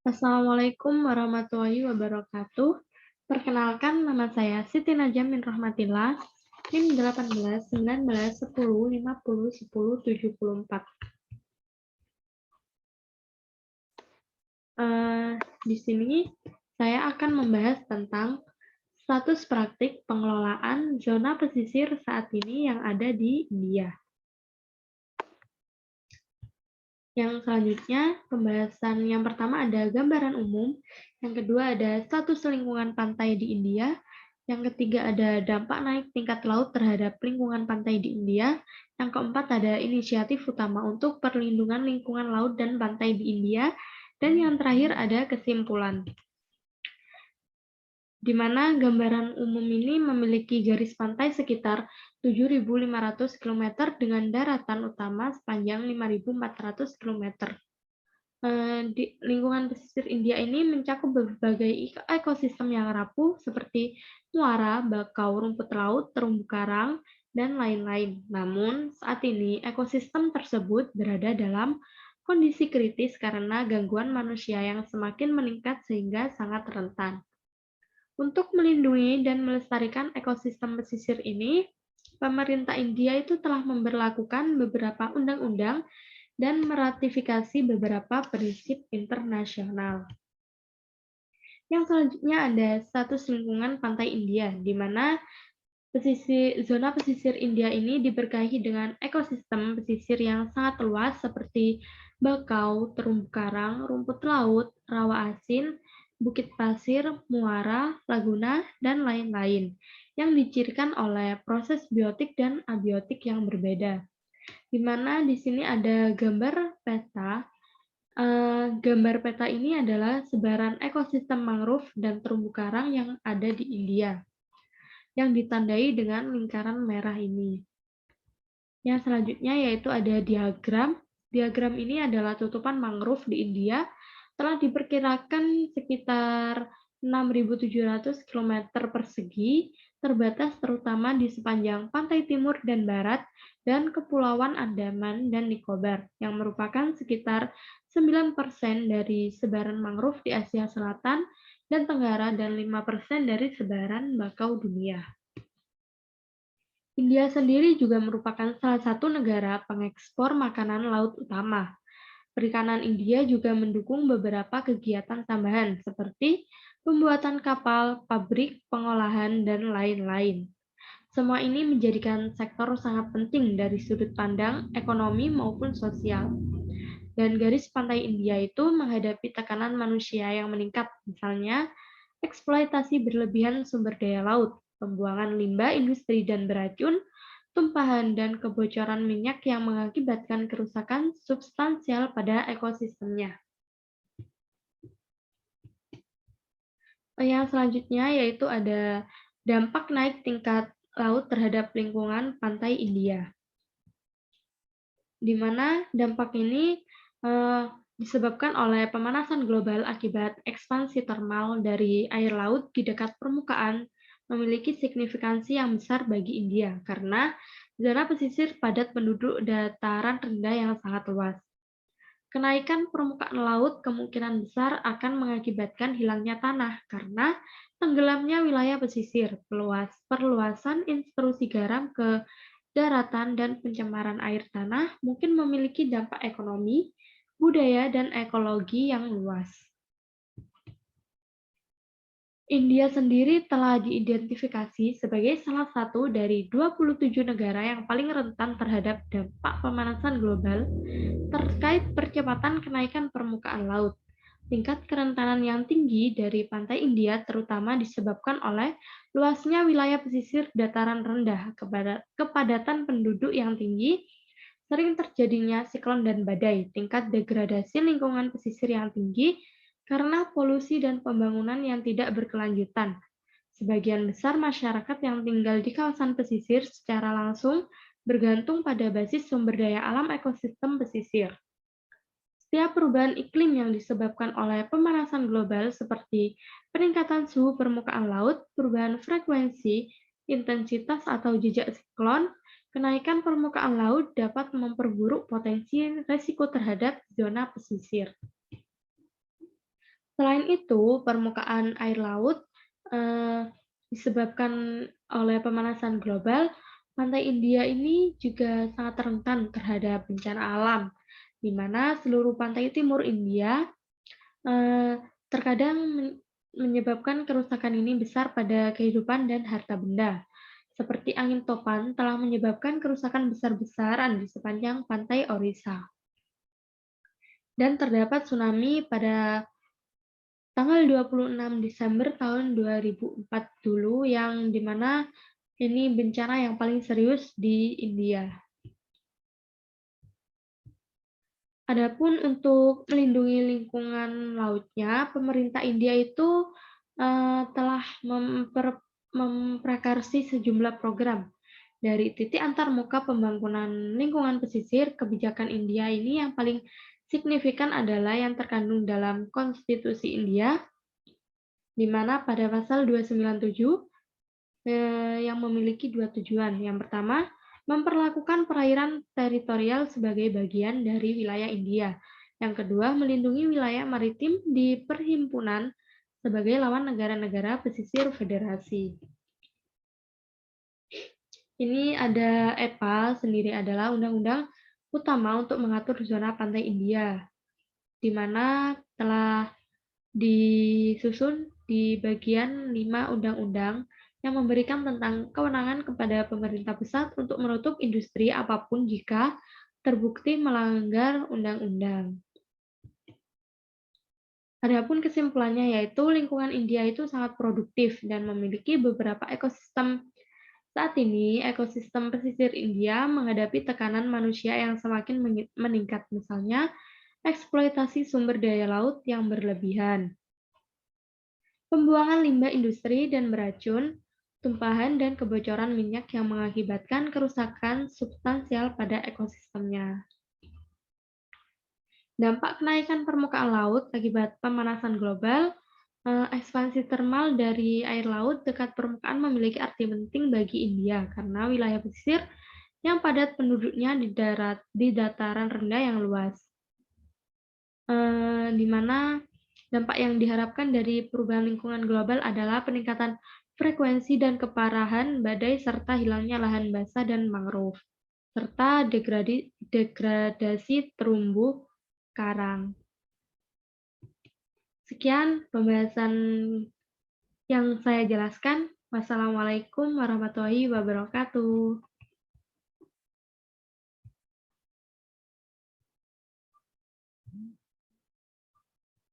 Assalamualaikum warahmatullahi wabarakatuh. Perkenalkan, nama saya Siti Najam min Rahmatillah, NIM 18 19 10 50 10 74. Di sini saya akan membahas tentang status praktik pengelolaan zona pesisir saat ini yang ada di India. Yang selanjutnya, pembahasan yang pertama ada gambaran umum, yang kedua ada status lingkungan pantai di India, yang ketiga ada dampak naik tingkat laut terhadap lingkungan pantai di India, yang keempat ada inisiatif utama untuk perlindungan lingkungan laut dan pantai di India, dan yang terakhir ada kesimpulan. Di mana gambaran umum ini memiliki garis pantai sekitar 7.500 km dengan daratan utama sepanjang 5.400 km. Di lingkungan pesisir India ini mencakup berbagai ekosistem yang rapuh seperti muara, bakau, rumput laut, terumbu karang, dan lain-lain. Namun, saat ini ekosistem tersebut berada dalam kondisi kritis karena gangguan manusia yang semakin meningkat sehingga sangat rentan. Untuk melindungi dan melestarikan ekosistem pesisir ini, pemerintah India itu telah memberlakukan beberapa undang-undang dan meratifikasi beberapa prinsip internasional. Yang selanjutnya ada status lingkungan pantai India, di mana zona pesisir India ini diberkahi dengan ekosistem pesisir yang sangat luas seperti bakau, terumbu karang, rumput laut, rawa asin, bukit pasir, muara, laguna, dan lain-lain, yang dicirikan oleh proses biotik dan abiotik yang berbeda. Di mana di sini ada gambar peta. Gambar peta ini adalah sebaran ekosistem mangrove dan terumbu karang yang ada di India, yang ditandai dengan lingkaran merah ini. Yang selanjutnya yaitu ada diagram. Diagram ini adalah tutupan mangrove di India, telah diperkirakan sekitar 6.700 km persegi, terbatas terutama di sepanjang pantai timur dan barat, dan Kepulauan Andaman dan Nicobar, yang merupakan sekitar 9% dari sebaran mangrove di Asia Selatan dan Tenggara dan 5% dari sebaran bakau dunia. India sendiri juga merupakan salah satu negara pengekspor makanan laut utama. Perikanan India juga mendukung beberapa kegiatan tambahan seperti pembuatan kapal, pabrik, pengolahan, dan lain-lain. Semua ini menjadikan sektor sangat penting dari sudut pandang ekonomi maupun sosial. Dan garis pantai India itu menghadapi tekanan manusia yang meningkat, misalnya eksploitasi berlebihan sumber daya laut, pembuangan limbah industri dan beracun, tumpahan dan kebocoran minyak yang mengakibatkan kerusakan substansial pada ekosistemnya. Yang selanjutnya yaitu ada dampak naik tingkat laut terhadap lingkungan pantai India, di mana dampak ini disebabkan oleh pemanasan global akibat ekspansi termal dari air laut di dekat permukaan memiliki signifikansi yang besar bagi India karena zona pesisir padat penduduk dataran rendah yang sangat luas. Kenaikan permukaan laut kemungkinan besar akan mengakibatkan hilangnya tanah karena tenggelamnya wilayah pesisir, perluasan intrusi garam ke daratan, dan pencemaran air tanah mungkin memiliki dampak ekonomi, budaya, dan ekologi yang luas. India sendiri telah diidentifikasi sebagai salah satu dari 27 negara yang paling rentan terhadap dampak pemanasan global terkait percepatan kenaikan permukaan laut. Tingkat kerentanan yang tinggi dari pantai India terutama disebabkan oleh luasnya wilayah pesisir dataran rendah, kepadatan penduduk yang tinggi, sering terjadinya siklon dan badai, tingkat degradasi lingkungan pesisir yang tinggi karena polusi dan pembangunan yang tidak berkelanjutan. Sebagian besar masyarakat yang tinggal di kawasan pesisir secara langsung bergantung pada basis sumber daya alam ekosistem pesisir. Setiap perubahan iklim yang disebabkan oleh pemanasan global seperti peningkatan suhu permukaan laut, perubahan frekuensi, intensitas atau jejak siklon, kenaikan permukaan laut dapat memperburuk potensi risiko terhadap zona pesisir. Selain itu, permukaan air laut disebabkan oleh pemanasan global, pantai India ini juga sangat rentan terhadap bencana alam, di mana seluruh pantai timur India terkadang menyebabkan kerusakan ini besar pada kehidupan dan harta benda. Seperti angin topan telah menyebabkan kerusakan besar-besaran di sepanjang pantai Orissa. Dan terdapat tsunami pada tanggal 26 Desember tahun 2004 dulu, yang dimana ini bencana yang paling serius di India. Adapun untuk melindungi lingkungan lautnya, pemerintah India itu telah memprakarsi sejumlah program. Dari titik antarmuka pembangunan lingkungan pesisir, kebijakan India ini yang paling signifikan adalah yang terkandung dalam Konstitusi India, di mana pada pasal 297 yang memiliki dua tujuan. Yang pertama, memperlakukan perairan teritorial sebagai bagian dari wilayah India. Yang kedua, melindungi wilayah maritim di perhimpunan sebagai lawan negara-negara pesisir federasi. Ini ada EPA sendiri adalah undang-undang utama untuk mengatur zona pantai India, di mana telah disusun di bagian 5 undang-undang yang memberikan tentang kewenangan kepada pemerintah pusat untuk menutup industri apapun jika terbukti melanggar undang-undang. Adapun kesimpulannya yaitu lingkungan India itu sangat produktif dan memiliki beberapa ekosistem. Saat ini, ekosistem pesisir India menghadapi tekanan manusia yang semakin meningkat, misalnya eksploitasi sumber daya laut yang berlebihan, pembuangan limbah industri dan beracun, tumpahan dan kebocoran minyak yang mengakibatkan kerusakan substansial pada ekosistemnya. Dampak kenaikan permukaan laut akibat pemanasan global, ekspansi termal dari air laut dekat permukaan memiliki arti penting bagi India karena wilayah pesisir yang padat penduduknya di dataran rendah yang luas. Di mana dampak yang diharapkan dari perubahan lingkungan global adalah peningkatan frekuensi dan keparahan badai serta hilangnya lahan basah dan mangrove, serta degradasi terumbu karang. Sekian pembahasan yang saya jelaskan. Wassalamualaikum warahmatullahi wabarakatuh.